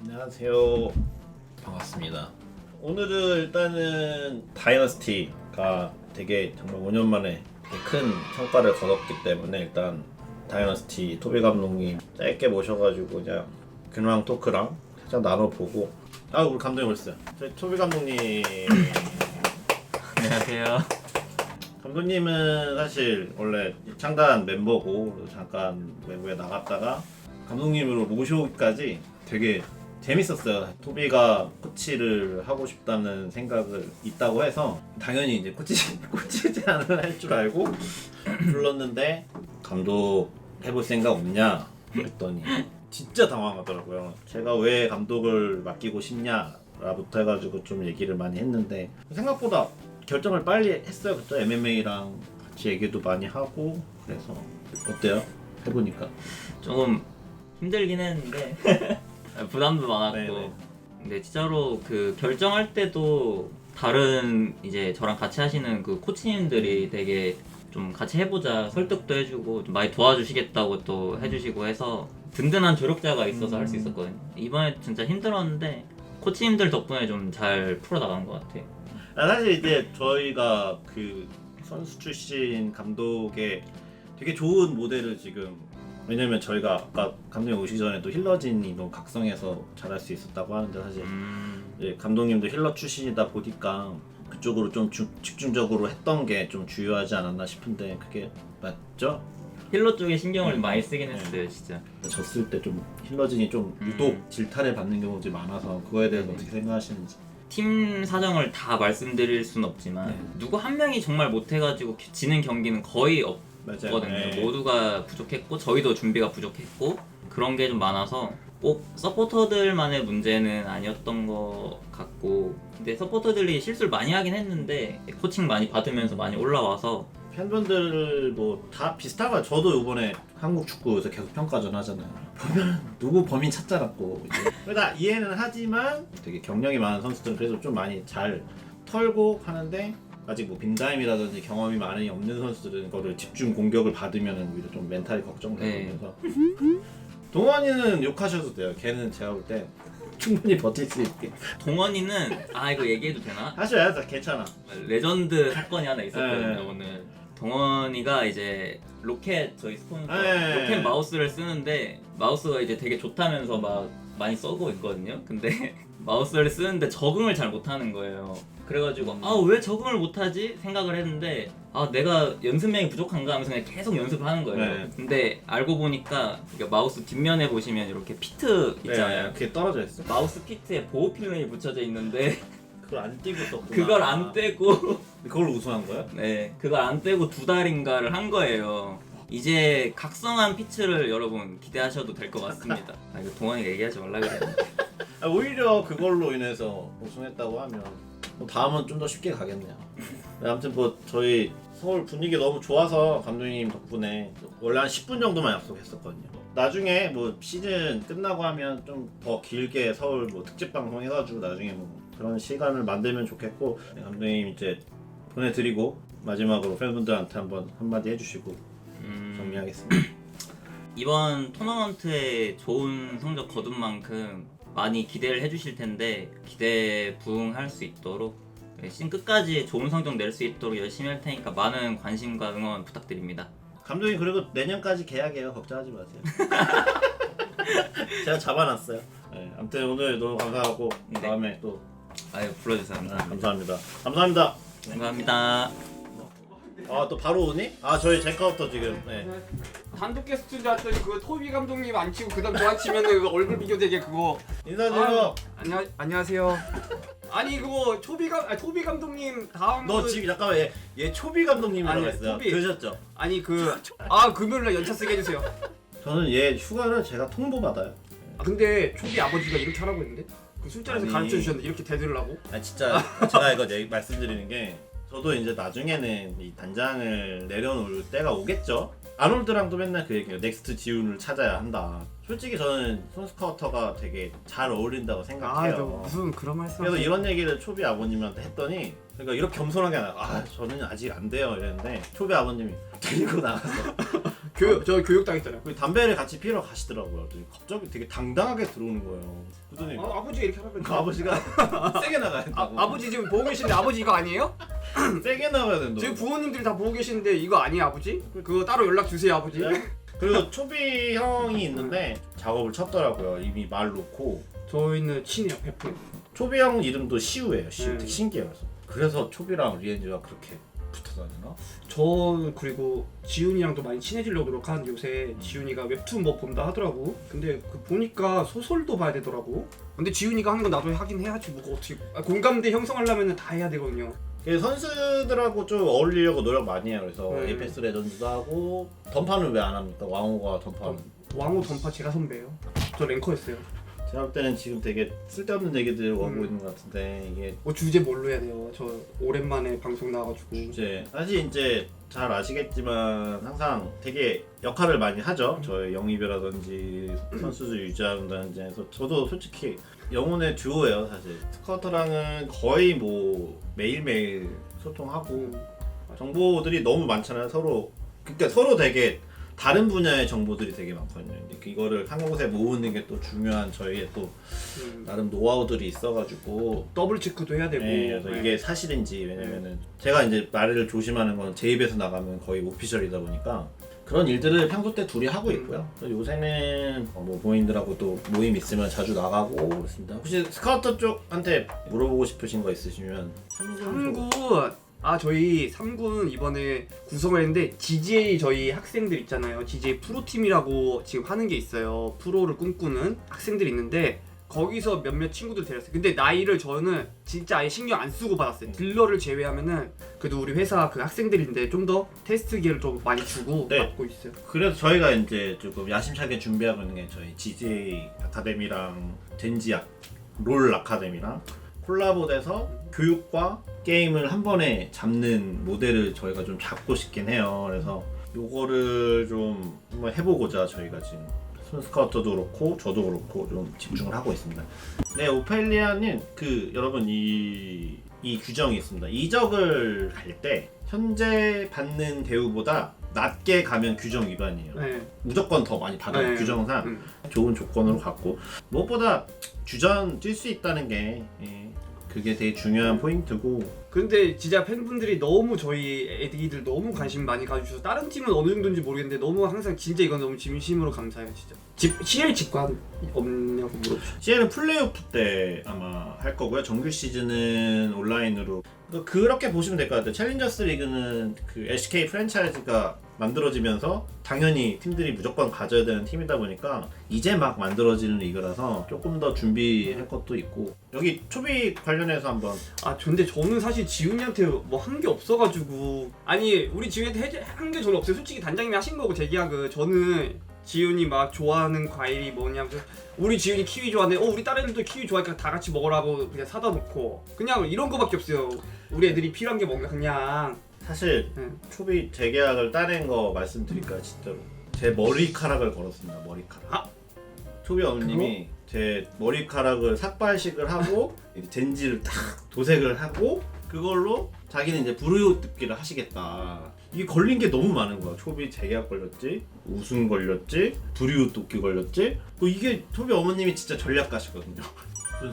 안녕하세요. 반갑습니다. 오늘은 일단은 다이너스티가 되게 정말 5년 만에 되게 큰 성과를 거뒀기 때문에 일단 다이너스티 토비 감독님 짧게 모셔가지고 그냥 근황 토크랑 살짝 나눠보고 우리 감독님 오셨어요. 저희 토비 감독님 안녕하세요. 감독님은 사실 원래 창단 멤버고 잠깐 외부에 나갔다가 감독님으로 모셔오기까지 되게 재밌었어요. 토비가 코치를 하고 싶다는 생각을 있다고 해서 당연히 이제 코치 제안을 할 줄 알고 불렀는데 감독 해볼 생각 없냐 했더니 진짜 당황하더라고요. 제가 왜 감독을 맡기고 싶냐라부터 해가지고 좀 얘기를 많이 했는데 생각보다 결정을 빨리 했어요. 그때 MMA랑 같이 얘기도 많이 하고 그래서 어때요? 해보니까 조금 힘들긴 했는데 부담도 많았고. 네네. 근데 진짜로 그 결정할 때도 다른 이제 저랑 같이 하시는 그 코치님들이 되게 좀 같이 해보자 설득도 해주고 좀 많이 도와주시겠다고 또 해주시고 해서 든든한 조력자가 있어서 할 수 있었거든요. 이번에 진짜 힘들었는데 코치님들 덕분에 좀 잘 풀어나간 것 같아요. 사실 이제 저희가 그 선수 출신 감독의 되게 좋은 모델을 지금 왜냐면 저희가 아까 감독님 오시기 전에 또 힐러진이 너무 각성해서 잘할 수 있었다고 하는데 사실 이제 감독님도 힐러 출신이다 보니까 그쪽으로 좀 집중적으로 했던 게 좀 주요하지 않았나 싶은데 그게 맞죠? 힐러 쪽에 신경을 많이 쓰긴 했어요, 진짜. 졌을 때 좀 힐러진이 좀 유독 질타를 받는 경우들이 많아서 그거에 대해서 어떻게 생각하시는지. 팀 사정을 다 말씀드릴 순 없지만 네. 누구 한 명이 정말 못해가지고 지는 경기는 거의 맞아요. 없거든요. 네. 모두가 부족했고 저희도 준비가 부족했고 그런 게 좀 많아서 꼭 서포터들만의 문제는 아니었던 것 같고 근데 서포터들이 실수를 많이 하긴 했는데 코칭 많이 받으면서 많이 올라와서 팬분들 뭐 다 비슷한 거야. 저도 이번에 한국 축구에서 계속 평가전 하잖아요. 보면 누구 범인 찾자라고 나 이해는 하지만 되게 경력이 많은 선수들은 그래도 좀 많이 잘 털고 하는데 아직 뭐 빈다임이라든지 경험이 많이 없는 선수들은 그거를 집중 공격을 받으면 오히려 좀 멘탈이 걱정되면서 동원이는 욕하셔도 돼요. 걔는 제가 볼 때 충분히 버틸 수 있게 동원이는 이거 얘기해도 되나? 하셔야 돼. 괜찮아. 레전드 사건이 하나 있었거든요. 네. 오늘 동원이가 이제 로켓 저희 스폰서 네. 로켓 마우스를 쓰는데 마우스가 이제 되게 좋다면서 막 많이 써고 있거든요. 근데 마우스를 쓰는데 적응을 잘 못하는 거예요. 그래가지고 왜 적응을 못하지 생각을 했는데 내가 연습량이 부족한가 하면서 그냥 계속 연습을 하는 거예요. 네. 근데 알고 보니까 마우스 뒷면에 보시면 이렇게 피트 있잖아요. 네, 그게 떨어져 있어. 마우스 피트에 보호 필름이 붙여져 있는데 그걸 안 띄고 썼구나. 그걸 안 떼고 그걸 우승한 거야? 네, 그걸 안 떼고 2달인가를 한 거예요. 이제 각성한 피츠를 여러분 기대하셔도 될 것 같습니다. 이거 동원이가 얘기하지 말라 그랬는데. 오히려 그걸로 인해서 우승했다고 하면 뭐 다음은 좀 더 쉽게 가겠네요. 네, 아무튼 뭐 저희 서울 분위기 너무 좋아서 감독님 덕분에 원래 한 10분 정도만 약속했었거든요. 나중에 뭐 시즌 끝나고 하면 좀 더 길게 서울 뭐 특집 방송 해가지고 나중에 뭐 그런 시간을 만들면 좋겠고 네, 감독님 이제 보내드리고 마지막으로 팬분들한테 한번 한마디 해주시고 정리하겠습니다. 이번 토너먼트에 좋은 성적 거둔 만큼 많이 기대를 해주실 텐데 기대에 부응할 수 있도록 시즌 끝까지 좋은 성적 낼 수 있도록 열심히 할 테니까 많은 관심과 응원 부탁드립니다. 감독님 그리고 내년까지 계약해요. 걱정하지 마세요. 제가 잡아놨어요. 네, 아무튼 오늘 너무 감사하고 네. 다음에 또 불러주셔서 감사합니다. 감사합니다. 감사합니다. 감사합니다. 또 바로 오니? 저희 제카부터 지금. 네. 단독 게스트인 줄 알았더니 그거 토비 감독님 안 치고 그다음 저한 치면은 그 얼굴 비교되게 그거. 인사드리고. 안녕하세요. 아니 그거 토비 감독님 다음 너 지금 잠깐만 얘 초비 감독님이라고 아니, 했어요. 초비. 들으셨죠? 아니 금요일날 연차 쓰게 해주세요. 저는 얘 휴가를 제가 통보받아요. 근데 초비 아버지가 이렇게 하라고 했는데 그 술자리에서 아니. 가르쳐 주셨는데 이렇게 대들으라고? 진짜 제가 이거 말씀드리는 게 저도 이제 나중에는 이 단장을 내려놓을 때가 오겠죠. 아놀드랑도 맨날 그 얘기해요. 넥스트 지훈을 찾아야 한다. 솔직히 저는 손스카우터가 되게 잘 어울린다고 생각해요. 너 무슨 그런 말씀? 그래서 이런 얘기를 초비 아버님한테 했더니 그러니까 이렇게 겸손하게 안 하고 저는 아직 안 돼요 이랬는데 초비 아버님이 데리고 나가서 저 교육 당했잖아요. 그 담배를 같이 피러 가시더라고요. 그랬더니 갑자기 되게 당당하게 들어오는 거예요. 그러더니 아버지가 이렇게 하라고 그 아버지가 세게 나가야 된다고. 아버지 지금 보고 계신데 아버지 이거 아니에요? 세게 나가야 된다고. 지금 부모님들이 다 보고 계시는데 이거 아니에요 아버지? 그거 따로 연락 주세요 아버지. 네? 그리고 초비 형이 있는데 작업을 쳤더라고요. 이미 말 놓고. 저희는 친해요 100%. 초비 형 이름도 시우예요. 시우. 되게 네. 신기해요. 그래서 초비랑 리엔즈가 그렇게 붙어 다니나? 저 그리고 지훈이랑도 많이 친해지려고 노력하는데 요새 지훈이가 웹툰 뭐 본다 하더라고. 근데 그 보니까 소설도 봐야 되더라고. 근데 지훈이가 하는 건 나도 하긴 해야지 뭐 어떻게 공감대 형성하려면 다 해야 되거든요. 선수들하고 좀 어울리려고 노력 많이 해요. 그래서 네. 에이펙스 레전드도 하고 던파는 왜 안 합니까? 왕호가 던파는. 왕호 던파 제가 선배예요. 저 랭커였어요. 제가 볼 때는 지금 되게 쓸데없는 얘기들 오고 음. 있는 것 같은데 이게 뭐 주제 뭘로 해야 돼요? 저 오랜만에 방송 나와가지고. 이제 사실 이제 잘 아시겠지만 항상 되게 역할을 많이 하죠. 저의 영입이라든지 선수들 유지한다든지 해서 저도 솔직히 영혼의 듀오예요 사실. 스쿼터랑은 거의 뭐 매일매일 소통하고 정보들이 너무 많잖아요 서로. 그러니까 서로 되게 다른 분야의 정보들이 되게 많거든요. 근데 이거를 한 곳에 모으는 게 또 중요한 저희의 또 나름 노하우들이 있어가지고 더블 체크도 해야 되고. 네, 그래서 이게 사실인지 왜냐면은 제가 이제 말을 조심하는 건 제 입에서 나가면 거의 오피셜이다 보니까 그런 일들을 평소 때 둘이 하고 있고요. 그래서 요새는 뭐 부모님들하고 또 모임 있으면 자주 나가고 그렇습니다. 혹시 스카우터 쪽한테 물어보고 싶으신 거 있으시면 3군 저희 3군 이번에 구성을 했는데 GJ 저희 학생들 있잖아요. GJ 프로팀이라고 지금 하는 게 있어요. 프로를 꿈꾸는 학생들이 있는데 거기서 몇몇 친구들 데렸어요. 근데 나이를 저는 진짜 아예 신경 안 쓰고 받았어요. 딜러를 제외하면은 그래도 우리 회사 그 학생들인데 좀 더 테스트 기회를 좀 많이 주고 네. 받고 있어요. 그래서 저희가 이제 조금 야심차게 준비하고 있는 게 저희 GJ 아카데미랑 젠지학 롤 아카데미랑 콜라보돼서 교육과 게임을 한 번에 잡는 모델을 저희가 좀 잡고 싶긴 해요. 그래서 요거를 좀 한번 해보고자 저희가 지금 스카우터도 그렇고 저도 그렇고 좀 집중을 하고 있습니다. 네, 오펠리아는 그 여러분 이 규정이 있습니다. 이적을 갈 때 현재 받는 대우보다 낮게 가면 규정 위반이에요. 네. 무조건 더 많이 받아요. 네. 규정상 좋은 조건으로 갔고 무엇보다 주전 뛸 수 있다는 게 그게 되게 중요한 포인트고. 근데 진짜 팬분들이 너무 저희 애기들 너무 관심 많이 가주셔서 다른 팀은 어느 정도인지 모르겠는데 너무 항상 진짜 이건 너무 진심으로 감사해요 진짜. CL 직관 없냐고 물어보시죠. CL은 플레이오프 때 아마 할 거고요. 정규 시즌은 온라인으로. 그렇게 보시면 될 것 같아요. 챌린저스 리그는 그 LCK 프랜차이즈가 만들어지면서 당연히 팀들이 무조건 가져야 되는 팀이다 보니까 이제 막 만들어지는 리그라서 조금 더 준비할 것도 있고. 여기 초비 관련해서 한번. 근데 저는 사실 지훈이한테 뭐 한 게 없어가지고 아니 우리 지훈이한테 한 게 저는 없어요. 솔직히 단장님이 하신 거고 제 계약은 저는 지훈이 막 좋아하는 과일이 뭐냐면 우리 지훈이 키위 좋아하는데 우리 딸 애들도 키위 좋아하니까 다 같이 먹으라고 그냥 사다 놓고 그냥 이런 거밖에 없어요. 우리 애들이 필요한 게 뭔가 그냥 사실 초비 재계약을 따낸 거 말씀드릴까요? 진짜로 제 머리카락을 걸었습니다. 머리카락. 초비 어머님이 제 머리카락을 삭발식을 하고 이제 젠지를 딱 도색을 하고 그걸로 자기는 이제 불우이웃 듣기를 하시겠다. 이게 걸린 게 너무 많은 거야. 초비 재계약 걸렸지, 우승 걸렸지, 불우이웃 돕기 걸렸지. 뭐 이게 초비 어머님이 진짜 전략가시거든요.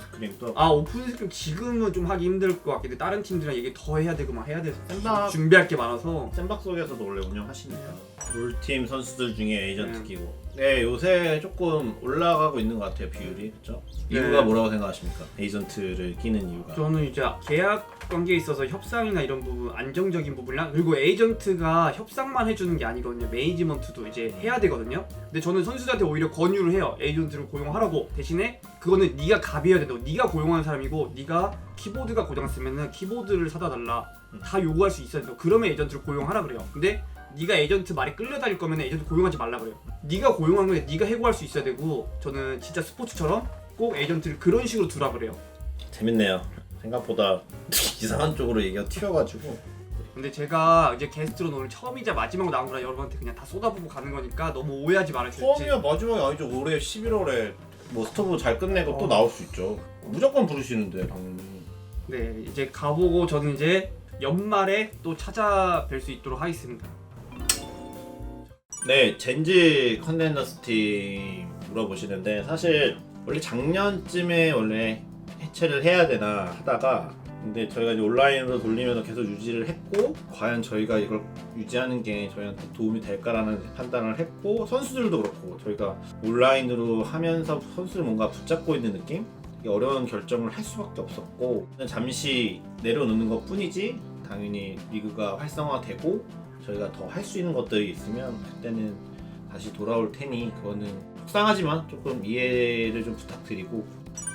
스크림도 오픈 스크림 지금은 좀 하기 힘들 것 같긴 해. 다른 팀들이랑 얘기 더 해야 되고 막 해야 돼서 샌박 준비할 게 많아서. 샌박 속에서도 원래 운영하시니까 롤팀 선수들 중에 에이전트 끼고. 네, 요새 조금 올라가고 있는 것 같아요, 비율이. 그렇죠? 이유가 뭐라고 생각하십니까? 에이전트를 끼는 이유가. 저는 이제 계약 관계에 있어서 협상이나 이런 부분 안정적인 부분이랑 그리고 에이전트가 협상만 해주는 게 아니거든요. 매니지먼트도 이제 해야 되거든요. 근데 저는 선수들한테 오히려 권유를 해요. 에이전트를 고용하라고. 대신에 그거는 네가 갑이어야 된다고. 네가 고용하는 사람이고 네가 키보드가 고장났으면은 키보드를 사다 달라. 다 요구할 수 있어야 된다고. 그러면 에이전트를 고용하라 그래요. 근데 네가 에이전트 말에 끌려다닐 거면 에이전트 고용하지 말라 그래요. 네가 고용한 건데 네가 해고할 수 있어야 되고 저는 진짜 스포츠처럼 꼭 에이전트를 그런 식으로 두라 그래요. 재밌네요. 생각보다 이상한 쪽으로 얘기가 튀어가지고. 근데 제가 이제 게스트로 오늘 처음이자 마지막으로 나온 거라 여러분한테 그냥 다 쏟아부고 가는 거니까 너무 오해하지 말아주세요. 처음이야 마지막이 아니죠. 올해 11월에 뭐 스토브 잘 끝내고 또 나올 수 있죠. 무조건 부르시는데 당연히. 네, 이제 가보고 저는 이제 연말에 또 찾아뵐 수 있도록 하겠습니다. 네, 젠지 컨테너스 팀 물어보시는데 사실 원래 작년쯤에 원래 해체를 해야 되나 하다가 근데 저희가 이제 온라인으로 돌리면서 계속 유지를 했고 과연 저희가 이걸 유지하는 게 저희한테 도움이 될까라는 판단을 했고 선수들도 그렇고 저희가 온라인으로 하면서 선수를 뭔가 붙잡고 있는 느낌? 이게 어려운 결정을 할 수밖에 없었고 잠시 내려놓는 것 뿐이지 당연히 리그가 활성화되고 저희가 더 할 수 있는 것들이 있으면 그때는 다시 돌아올 테니 그거는 속상하지만 조금 이해를 좀 부탁드리고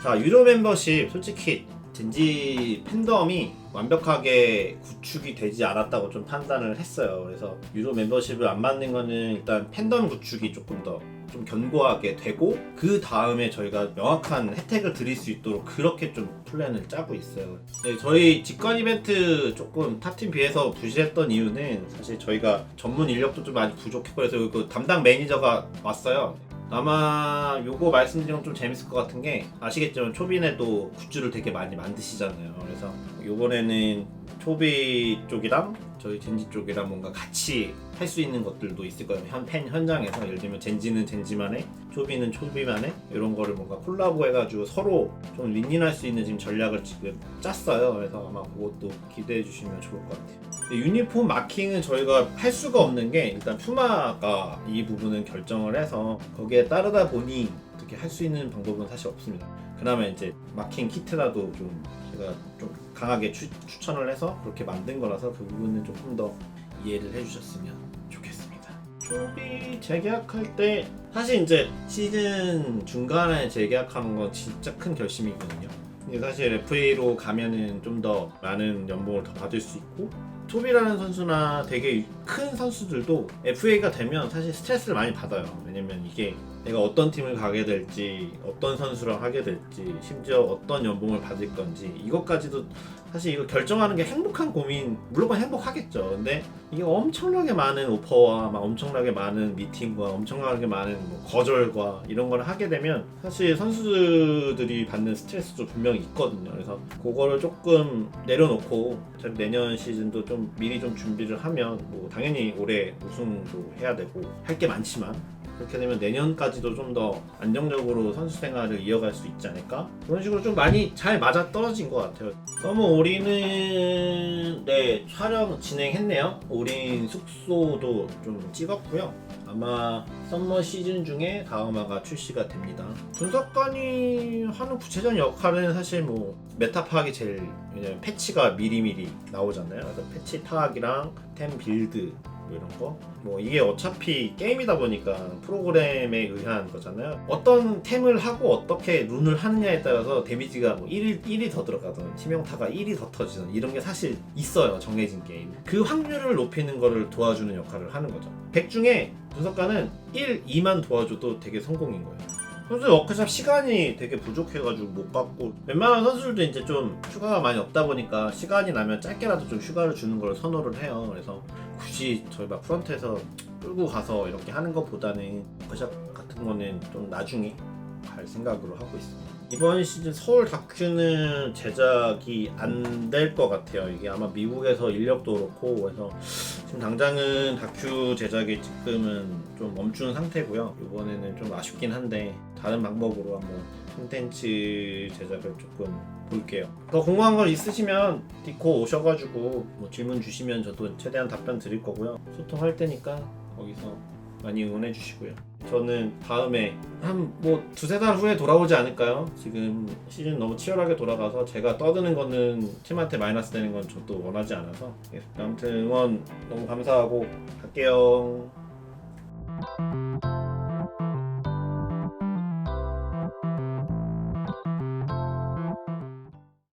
자 유료 멤버십 솔직히 젠지 팬덤이 완벽하게 구축이 되지 않았다고 좀 판단을 했어요. 그래서 유료 멤버십을 안 받는 거는 일단 팬덤 구축이 조금 더 좀 견고하게 되고 그 다음에 저희가 명확한 혜택을 드릴 수 있도록 그렇게 좀 플랜을 짜고 있어요. 네, 저희 직관 이벤트 조금 탑팀 비해서 부실했던 이유는 사실 저희가 전문 인력도 좀 많이 부족했고 그래서 그 담당 매니저가 왔어요. 아마 요거 말씀드리면 좀 재밌을 것 같은 게 아시겠지만 초빈에도 굿즈를 되게 많이 만드시잖아요. 그래서 요번에는 초비 쪽이랑 저희 젠지 쪽이랑 뭔가 같이 할 수 있는 것들도 있을 거예요. 팬 현장에서 예를 들면 젠지는 젠지만의, 초비는 초비만의 이런 거를 뭔가 콜라보 해가지고 서로 좀 윈윈할 수 있는 지금 전략을 지금 짰어요. 그래서 아마 그것도 기대해 주시면 좋을 것 같아요. 유니폼 마킹은 저희가 할 수가 없는 게 일단 푸마가 이 부분은 결정을 해서 거기에 따르다 보니 어떻게 할 수 있는 방법은 사실 없습니다. 그나마 이제 마킹 키트라도 좀 제가 좀 강하게 추천을 해서 그렇게 만든 거라서 그 부분은 조금 더 이해를 해주셨으면 좋겠습니다. 초비 재계약할 때 사실 이제 시즌 중간에 재계약하는 건 진짜 큰 결심이거든요. 근데 사실 FA로 가면은 좀 더 많은 연봉을 더 받을 수 있고 초비라는 선수나 되게 큰 선수들도 FA가 되면 사실 스트레스를 많이 받아요. 왜냐면 이게 내가 어떤 팀을 가게 될지 어떤 선수랑 하게 될지 심지어 어떤 연봉을 받을 건지 이것까지도 사실 이거 결정하는 게 행복한 고민 물론 행복하겠죠. 근데 이게 엄청나게 많은 오퍼와 막 엄청나게 많은 미팅과 엄청나게 많은 뭐 거절과 이런 걸 하게 되면 사실 선수들이 받는 스트레스도 분명히 있거든요. 그래서 그거를 조금 내려놓고 내년 시즌도 좀 미리 좀 준비를 하면 뭐 당연히 올해 우승도 해야 되고 할 게 많지만 그렇게 되면 내년까지도 좀 더 안정적으로 선수 생활을 이어갈 수 있지 않을까? 그런 식으로 좀 많이 잘 맞아 떨어진 것 같아요. 서머 올인은 네 촬영 진행했네요. 올인 숙소도 좀 찍었고요. 아마 썸머 시즌 중에 다음화가 출시가 됩니다. 분석관이 하는 구체적인 역할은 사실 뭐 메타 파악이 제일 왜냐면 패치가 미리미리 나오잖아요. 그래서 패치 파악이랑 템 빌드 뭐 이런 거. 뭐 이게 어차피 게임이다 보니까 프로그램에 의한 거잖아요. 어떤 템을 하고 어떻게 룬을 하느냐에 따라서 데미지가 뭐 1이 더 들어가든 치명타가 1이 더 터지든 이런 게 사실 있어요. 정해진 게임. 그 확률을 높이는 거를 도와주는 역할을 하는 거죠. 100 중에 분석가는 1, 2만 도와줘도 되게 성공인 거예요. 선수 워크샵 시간이 되게 부족해가지고 못 받고 웬만한 선수들도 이제 좀 휴가가 많이 없다 보니까 시간이 나면 짧게라도 좀 휴가를 주는 걸 선호를 해요. 그래서 굳이 저희 막 프런트에서 끌고 가서 이렇게 하는 것보다는 워크샵 같은 거는 좀 나중에 갈 생각으로 하고 있습니다. 이번 시즌 서울 다큐는 제작이 안 될 것 같아요. 이게 아마 미국에서 인력도 그렇고 그래서 지금 당장은 다큐 제작이 지금은 좀 멈춘 상태고요. 이번에는 좀 아쉽긴 한데 다른 방법으로 한번 콘텐츠 제작을 조금 볼게요. 더 궁금한 거 있으시면 디코 오셔가지고 뭐 질문 주시면 저도 최대한 답변 드릴 거고요. 소통할 테니까 거기서 많이 응원해 주시고요. 저는 다음에 한 뭐 두세 달 후에 돌아오지 않을까요? 지금 시즌 너무 치열하게 돌아가서 제가 떠드는 거는 팀한테 마이너스 되는 건 저도 원하지 않아서 아무튼 응원 너무 감사하고 갈게요.